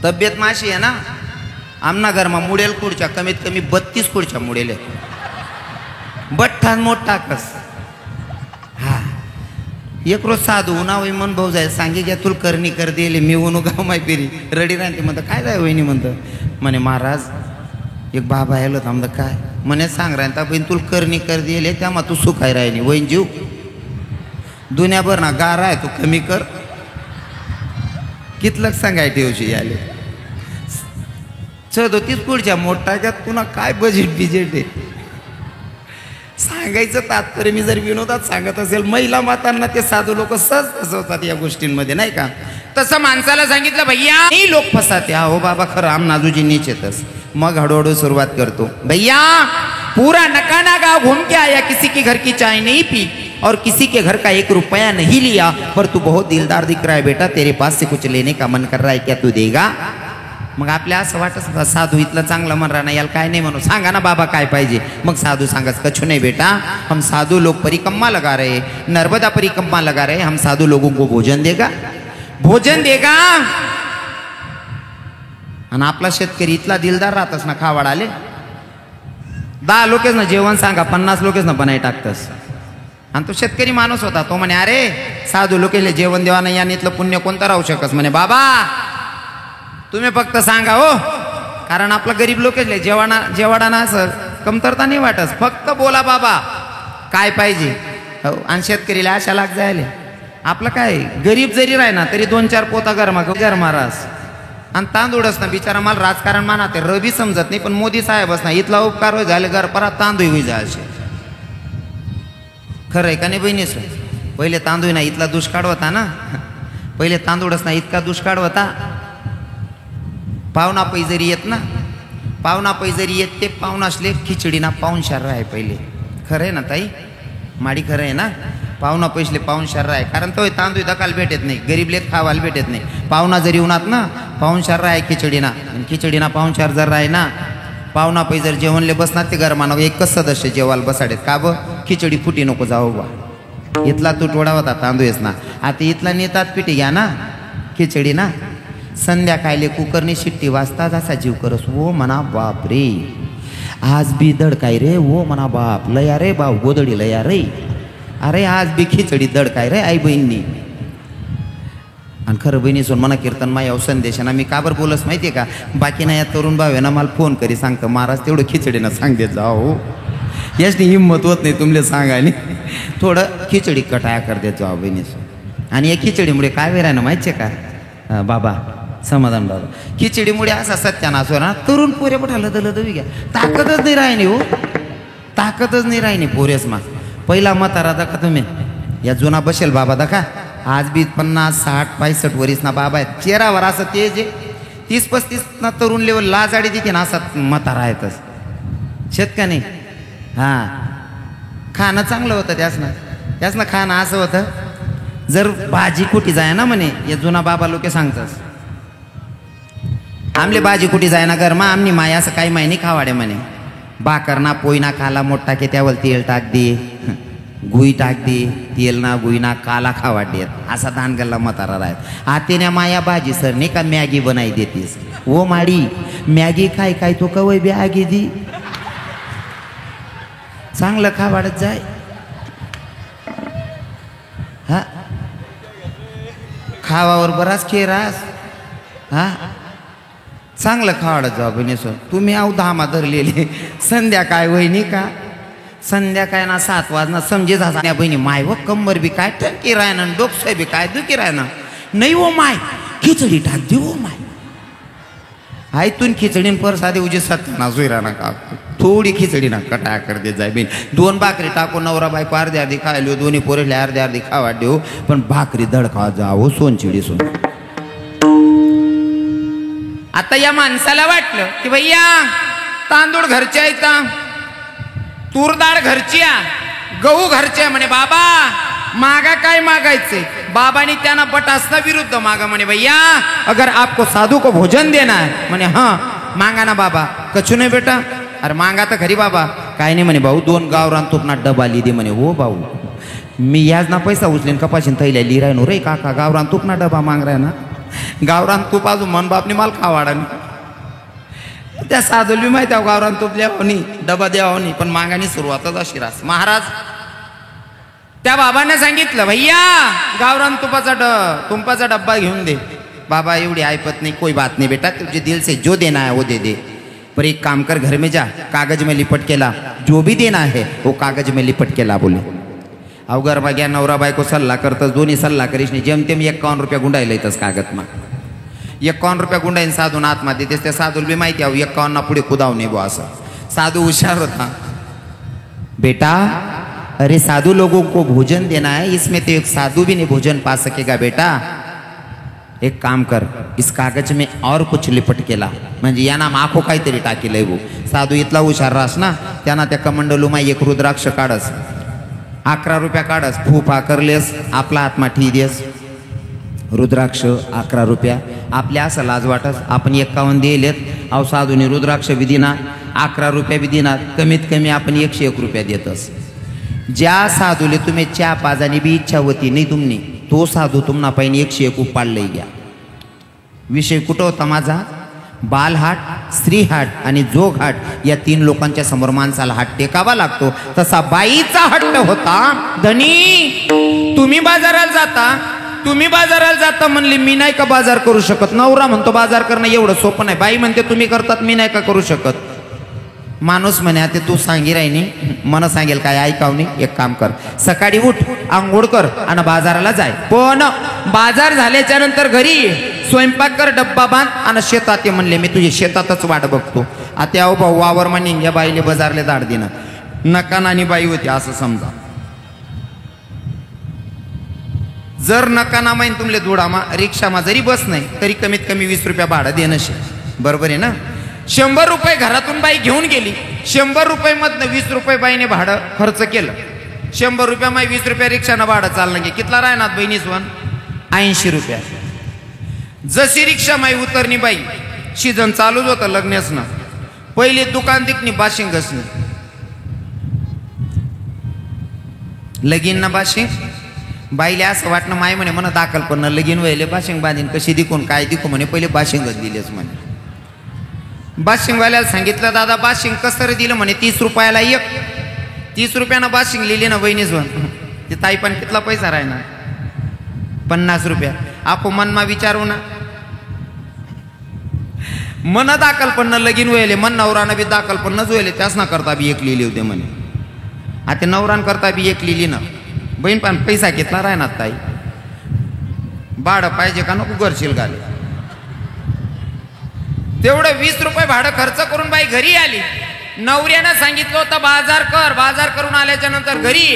तब्येत माशी आहे ना. आमना घरमा मुडेल खुर्च्या कमीत कमी 32 खुर्च्या मुडेल बठ्ठान मोठा कस. हा एक रोज साधू उन्हा वही मन भाऊ जाय सांगे घ्या तुला करणी कर दिले मी उन्हू गाव माय फिरी रडी राहते. म्हणतं काय जाय वहिनी म्हणतं म्हणे महाराज एक बाबा आलो होता. म्हणतं काय म्हणे सांग राहता बहीण तुला करणी कर दिले त्यामा तू सुखाय राहिली वहीन जीव दुनियाभर ना गारा आहे तू कमी कर. कितलक सांगाय ठेवशी आले 34 पुढच्या मोठाच्यात पुन्हा काय बजेट बिजेट आहे सांगायचं तात्पर्य. मी जर विनोदात सांगत असेल महिला मातांना ते साधू लोक सहज फसवतात या गोष्टींमध्ये नाही का.
तसं माणसाला सांगितलं भैया
ही लोक फसाते. हा हो बाबा खरं आम नाजूजी नीचेतच. मग हळूहळू सुरुवात करतो
भैया पूरा नकाना गांव घूम के आया, किसी के घर की चाय नहीं पी
और किसी के घर का 1 रुपया नहीं लिया, पर तू बहुत दिलदार दिख रहा है बेटा, तेरे पास से कुछ लेने का मन कर रहा है, क्या तू देगा. मग आपल्या असं वाटत साधू इथलं चांगलं म्हण राहणार, याला काय नाही म्हणू, सांगा ना बाबा काय पाहिजे. मग साधू सांगत कछु नाही बेटा, हम साधू लोग परिक्रमा लगा रहे, नर्मदा परिक्रमा लगा रहे, हम साधू लोगों को भोजन देगा, भोजन देगा. आणि आपला शेतकरी इथला दिलदार राहतस ना, खावाड आले 10 लोकेच ना जेवण सांगा, 50 लोकेच ना बनाई टाकतस. आणि तो शेतकरी माणूस होता, तो म्हणे अरे साधू लोकेले जेवण देवा नाही, आणि इथलं पुण्य कोणतं राहू शकस. म्हणे बाबा तुम्ही फक्त सांगा हो, कारण आपला गरीब लोकेले जेवाडाना असं कमतरता नाही वाटस, फक्त बोला बाबा काय पाहिजे. हो, आणि शेतकरीला आशा लाग जायले, आपलं काय गरीब जरी राहिना तरी 2-4 पोता गरमा रास. आणि तांदूळच ना बिचारा, मला राजकारण माना ते रबी समजत नाही, पण मोदी साहेबच ना इथला उपकार होई झाले, घर परत तांदूळ होई जायचे. खरं आहे का नाही बहिणीस? पहिले तांदूळ ना इथला दुष्काळ होता ना, पहिले तांदूळच ना इतका दुष्काळ होता. पाहुणा पै जरी येत ना, पाहुणा पै जरी येत ते पाहुणासले खिचडीना पाहुणशार राय पहिले. खरं आहे ना ताई माडी, खरं आहे ना, पाहुणा पैसले पाहुणशार राय, कारण तो तांदूळ दकाला भेटत नाही, गरीबलेत खावायला भेटत नाही. पाहुणा जरी उन्हात ना पाहुणशार राय खिचडीना, खिचडीना पाहुणशार जर राय ना, पाहुणा पै जर जेवणले बसणार ते घरमानव एकच सदस्य जेवायला बसाडेत का ब, खिचडी फुटी नको जाऊ बा. इथला तुटवडा होता तांदूळच ना, आता इथला नेतात पिठी घ्या ना खिचडी ना, संध्याकाळले कुकरनी शिट्टी वाजता जसा जीव करस, वो म्हणा बाप रे आज बी दडकाय रे, वो म्हणा बाप लया रे बाप गोदडी लया रे, अरे आज बी खिचडी दडकाय रे आई बहिणी. आणि खरं बहिणी सोन म्हणा कीर्तन माया संदेशाना मी काबर बोलस माहितीये का, बाकी ना या तरुण भाऊ ना मला फोन करी सांगतं महाराज तेवढं खिचडीनं सांग देत जाओ, याचनी हिंमत होत नाही तुमले सांगायला, थोडं खिचडी कटाया कर देत जाओ बहिणी सोन. आणि या खिचडीमुळे काय वेळ आहे ना माहितीये का बाबा समाधान बाबा, खिचडीमुळे असा सत्यानाश हो ना, तरुण पोरे पठाला दलदवी घ्या, ताकदच नाही राहिनी हो, ताकदच नाही राहिनी पोरेस मा. पहिला म्हातारा दाखा तुम्ही, या जुना बसेल बाबा दाखा, आज बी 50, 60, 65 वरीस ना बाबा आहेत, चेहरावर असं ते जे 30-35 ना तरुण लेवल लाजाडी तिथे ना असा म्हातारा आहेतच शेतका नाही. हां खाणं चांगलं होतं त्यासनं खाणं असं होतं, जर भाजी कुठी जाय ना म्हणे, या जुना बाबा लोक सांगतात आमले भाजी कुठी जाय ना घरमा, आमनी माया असं काही माहिती खावाडे म्हणे, भाकर ना पोई ना काला मोठ टाके, त्यावर तेल टाक दे, गुई टाक दे, तेल ना गुई ना काला खावाड देत, असा धान गल्ला म्हातारा राहत. आतेने माया भाजी सर नाही का मॅगी बनाई देतीस, ओ माडी मॅगी खाय काय तो कवय बी आगी दी, चांगलं खावाडत जाय. हा खावावर बराच खेरास, हा चांगलं खावाडत जा बहिणी सर. तुम्ही आव धामा धरलेले, संध्याकाळ वहिनी का संध्याकाळ ना 7 वाजना समजे जा बहिणी, माय व कंबर बी काय टंकी राहना, डोकसोय बी काय दुखी राहना, नाही हो माय खिचडी टाक दे हो माय, आयतून खिचडीन पर साधे उजे सत्ताना जोईरा ना का, थोडी खिचडी ना कटाया कर दे जाय बहीण, 2 भाकरी टाकू, नवरा बायको अर्धी खायलो, दोन्ही पोरेले अर्धी खावा देऊ, पण भाकरी दडखा जावो सोनचिडी सोन.
आता या माणसाला वाटलं की भैया तांदूळ घरचे आहेत, तूर डाळ घरची, गहू घरचे, म्हणे बाबा मागा काय मागायचे. बाबानी त्यांना बटासना विरुद्ध मागा म्हणे, भैया अगर आपको साधू को भोजन देना है, म्हणे हाँ मांगा ना बाबा. कछु नाही बेटा, अरे मांगा तर खरी बाबा. काय नाही म्हणे भाऊ, 2 गावरान तुपना डबा लिही दे म्हणे. हो भाऊ मी याज ना पैसा उचलेन कपाशीन थैल्या लिराय नो रे काका, गावरान तुपना डबा मांग राय ना, गावरान तूप अजून मन बापनी माल खावाडा. त्या साधूला बी माहिती आहे गावरान तूप द्यावनी डबा द्यावनी, पण मागानी सुरुवातच अशी रास. महाराज त्या बाबांना सांगितलं भैया गावरान तुपाचा डब्बा घेऊन दे. बाबा एवढी ऐपत नहीं, कोई बात नहीं बेटा, तुझे दिल से जो देना है वो दे दे, पर एक काम कर घर में जा, कागज में लिपट के ला, जो भी देना है वो कागज में लिपट के ला. बोले अवघर बाग्या नवरा बायको सल्ला करतस, दोन्ही सल्ला करीश नाही, जेमतेम 51 रुपया गुंडायला येतस कागद मा. 51 रुपया गुंडाईन साधून आत्मा देतेस. त्या साधूला बी माहिती आहे 51 पुढे कुदाव नाही बो असं. साधू हुशार होता. बेटा अरे साधु लोगों को भोजन देना है, इसमें तो एक साधु भी नहीं भोजन पा सकेगा बेटा. एक काम कर, इस कागज में और कुछ लिपट केला, म्हणजे या नाम आखो काहीतरी टाकेलंय वो. साधू इतला हुशार रास ना, त्यांना त्या कमंडलूमा एक रुद्राक्ष काढस, 11 रुपया काढस, फूफा करलेस, आपला आत्मा ठी देस.
रुद्राक्ष 11 रुपया. आपल्या असं लाज वाटत आपण 51 दिलेत. अहो साधूनी रुद्राक्ष बी दिना, 11 रुपया बी दिना, कमीत कमी आपण 101 रुपया देतस. ज्या साधूले तुम्ही चहा पाजानी बी इच्छा होती नाही तुमनी, तो साधू तुम्हाला पाहिजे 101 उपाडलंय घ्या. विषय कुठं होता माझा? बालहाट, स्त्रीहाट आणि जोगहाट या 3 लोकांच्या समोर माणसाला हात टेकावा लागतो. तसा बाईचा हट्ट होता. धनी तुम्ही बाजाराला जाता म्हणली मी नाही का बाजार करू शकत. नवरा म्हणतो बाजार करणं एवढं सोपं नाही. बाई म्हणते तुम्ही करतात मी नाही का करू शकत. माणूस म्हणे आता तू सांगी राहिनी मन सांगेल काय ऐकाव नाही. एक काम कर, सकाळी उठ, आंघोळ कर आणि बाजाराला जाय. पण बाजार झाल्याच्या नंतर घरी स्वयंपाक कर, डब्बा बांध आणि शेतात ये म्हणले. मी तुझी शेतातच वाट बघतो. आता अहो भाऊ वावर म्हणेन या बाईले बाजारले दाड देणं. नका नानी बाई होती असं समजा. जर नका ना माहीन तुमले धुडामा रिक्षामा जरी बस नाही तरी कमीत कमी 20 रुपया भाडं देणं शे. बरोबर आहे ना? 100 रुपये घरातून बाई घेऊन गेली. 100 रुपये मधनं 20 रुपये बाईने भाडं खर्च केलं. 100 रुपया माय 20 रुपया रिक्षानं भाडं चाललं गे. कितला राहणार बहिणीस वन? 80 रुपया. जशी रिक्षा माई उतरणी बाई, सीजन चालूच होतं लग्नेसनं. पहिले दुकान दिकनी बाशिंग घसनी, लगीन ना बाशिंग. बाईले असं वाटणं माय म्हणे म्हणा दाखल पण लगीन व्हायले बाशिंग बांधीन कशी दिकून काय दिकू म्हणे. पहिले बाशिंगच दिलेच म्हणे. बाशिंगवाल्याला सांगितलं दादा बाशिंग कसं रे दिलं म्हणे 30 रुपयाला एक. 30 रुपयानं बाशिंग लिहिली ना बहिणीच वन. ते ताई पण कितला पैसा राहणार? 50 रुपया. आपण मनमा विचारू ना, मन दाखल पण लगीन व्हायले, मन नवरानं बी दाखल पण नच व्हायले. त्याच ना करता बी एक लिहिली होते म्हणे. आता नवरान करता बी एक लिहिली ना. बहीण पण पैसा घेतला राहणार ताई. भाडं पाहिजे का नको घरशील घाले. तेवढं 20 रुपये भाडं खर्च करून बाई घरी आली. नवऱ्यानं सांगितलं होतं बाजार कर. बाजार करून आल्याच्या नंतर घरी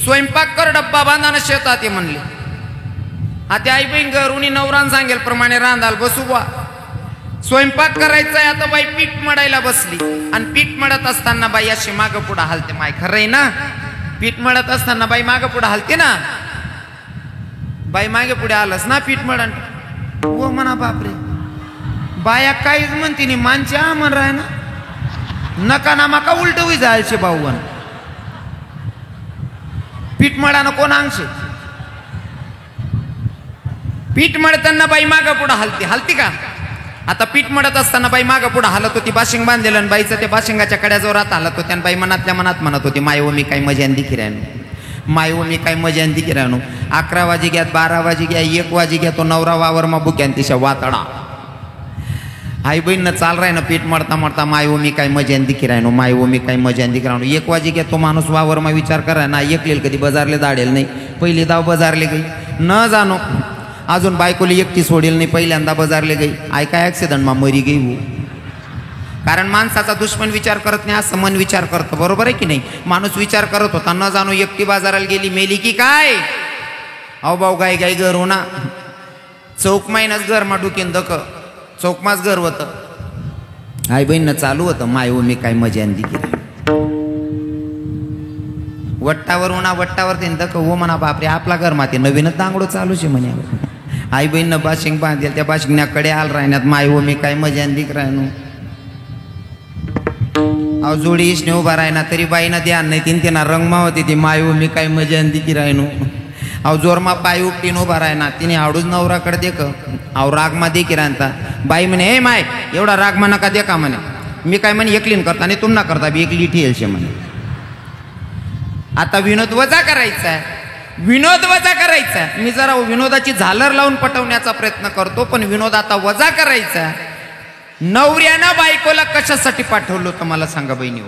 स्वयंपाक कर, डब्बा बांधानं शेतात ये म्हणले. आता आई बहीण घरून नवरान सांगेल प्रमाणे रांधाल बसू बा. स्वयंपाक करायचा आहे. आता बाई पीठ मळायला बसली आणि पीठ मळत असताना बाई अशी मागं पुढं हालते. माय खरं आहे ना? पीठ मळत असताना बाई मागं पुढं हालते ना. बाई मागे पुढे आलंस ना पीठ मळण. हो म्हणा बापरे, बाया काहीच म्हणते नाही. मानच्या म्हण राय ना नका ना माका उलट होई जायचे भाऊवन. पीठ मळानं कोण अंगशे? पीठ मळताना बाई मागं पुढं हलती का? आता पीठ मळत असताना बाई मागं पुढं हालत होती. बाशिंग बांधलेलं आणि बाईचं त्या बाशिंगाच्या कड्याजवळ हालत होती. आणि बाई मनातल्या मनात म्हणत होती माय मी काही मजान दिखी राहणो, माय मी काही मजान दिखी राहणो. 11 वाजे घ्या, 12 वाजे घ्या, 1 वाजे घ्या, तो नवरा वावर मा बुक्यान तिच्या वातडा. आई बहीण चाल राही ना पीठ मळता मळता माय मी काही मजान दिखी राहणो, माय मी काही मजान दिखी राहणो. 1 वाजे घ्या, तो माणूस वावर मा विचार करा ना एकलेल कधी बाजारले दाडेल नाही. पहिली दाव बाजारले गई न जाणो. अजून बायकोली एकटी सोडेल नाही. पहिल्यांदा बाजारले गई. आय काय ॲक्सिडेंट मा मरी गई हो. कारण माणसाचा दुश्मन विचार करत नाही असं मन विचार करतं. बरोबर आहे की नाही? माणूस विचार करत होता न जाणो एकटी बाजाराला गेली मेली की काय. अहो भाऊ गाय गाय घर हो ना. चौक मायनच घर मा डुकीन दक चौकमाच घर होतं. आई बहीण चालू होतं माय मी काय मजान दिली. वट्टावर उन्हा वट्टावर ते दक हो म्हणा बापरे आपला घर माते नवीनच दांगडो चालूच आहे म्हणे. आई बहीण बाशिंग बांधेल त्या बाशिंगण्याकडे आल राहण्यात माय हो मी काय मजान दिक राहणो. अहो जोडी इसने उभा राहिना तरी बाईनं ध्यान नाही. तिनं रंगमा होती ती माय हो मी काय मजान दिकी राहणो. अहो जोरमा पाय उपटीन उभा राहिना तिने हाडूच नवराकडे देख. अहो रागमा देखी राहता. बाई म्हणे हे माय एवढा रागमा नका देखा म्हणे. मी काय म्हणे एकलीन करता आणि तुम ना करता बी एकली ठेलशे म्हणे. आता विनोद वजा करायचा आहे. विनोद वजा करायचा आहे. मी जरा विनोदाची झालर लावून पटवण्याचा प्रयत्न करतो पण विनोद आता वजा करायचा आहे. नवऱ्यानं बायकोला कशासाठी पाठवलं होतं मला सांगा बहिणी?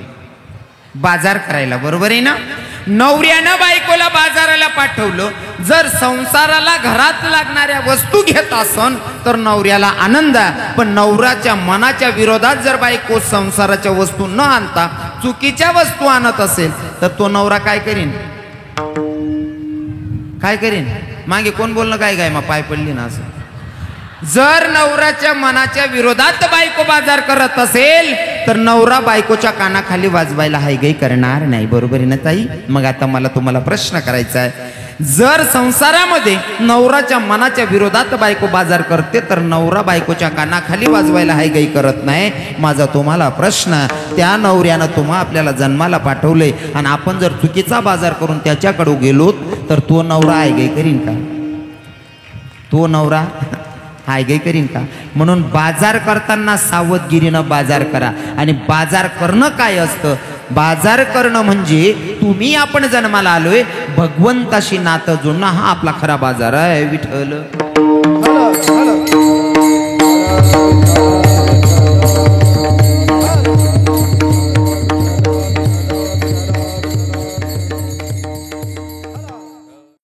बाजार करायला. बरोबर आहे ना? नवऱ्यानं बायकोला बाजाराला पाठवलं. जर संसाराला घरात लागणाऱ्या वस्तू घेत असन तर नवऱ्याला आनंद आहे. पण नवऱ्याच्या मनाच्या विरोधात जर बायको संसाराच्या वस्तू न आणता चुकीच्या वस्तू आणत असेल तर तो नवरा काय करीन? काय करीन? मागे कोण बोलणं काय काय मग पाय पडली ना असं. जर नवऱ्याच्या मनाच्या विरोधात बायको बाजार करत असेल तर नवरा बायकोच्या कानाखाली वाजवायला हायगई करणार नाही. बरोबर आहे ना ताई? मग आता मला तुम्हाला प्रश्न करायचा आहे. जर संसारामध्ये नवराच्या मनाच्या विरोधात बायको बाजार करते तर नवरा बायकोच्या कानाखाली वाजवायला हाय गाई करत नाही. माझा तुम्हाला प्रश्न, त्या नवऱ्यानं तुम्हा आपल्याला जन्माला पाठवलंय आणि आपण जर चुकीचा बाजार करून त्याच्याकडे गेलो तर तो नवरा हाय गाई करीन का? तो नवरा हाय गाई करीन का? म्हणून बाजार करताना सावधगिरीनं बाजार करा. आणि बाजार करणं काय असतं? बाजार करणं म्हणजे तुम्ही आपण जन्माला आलोय, भगवंताशी नातं जोडणं हा आपला खरा बाजार आहे. विठ्ठल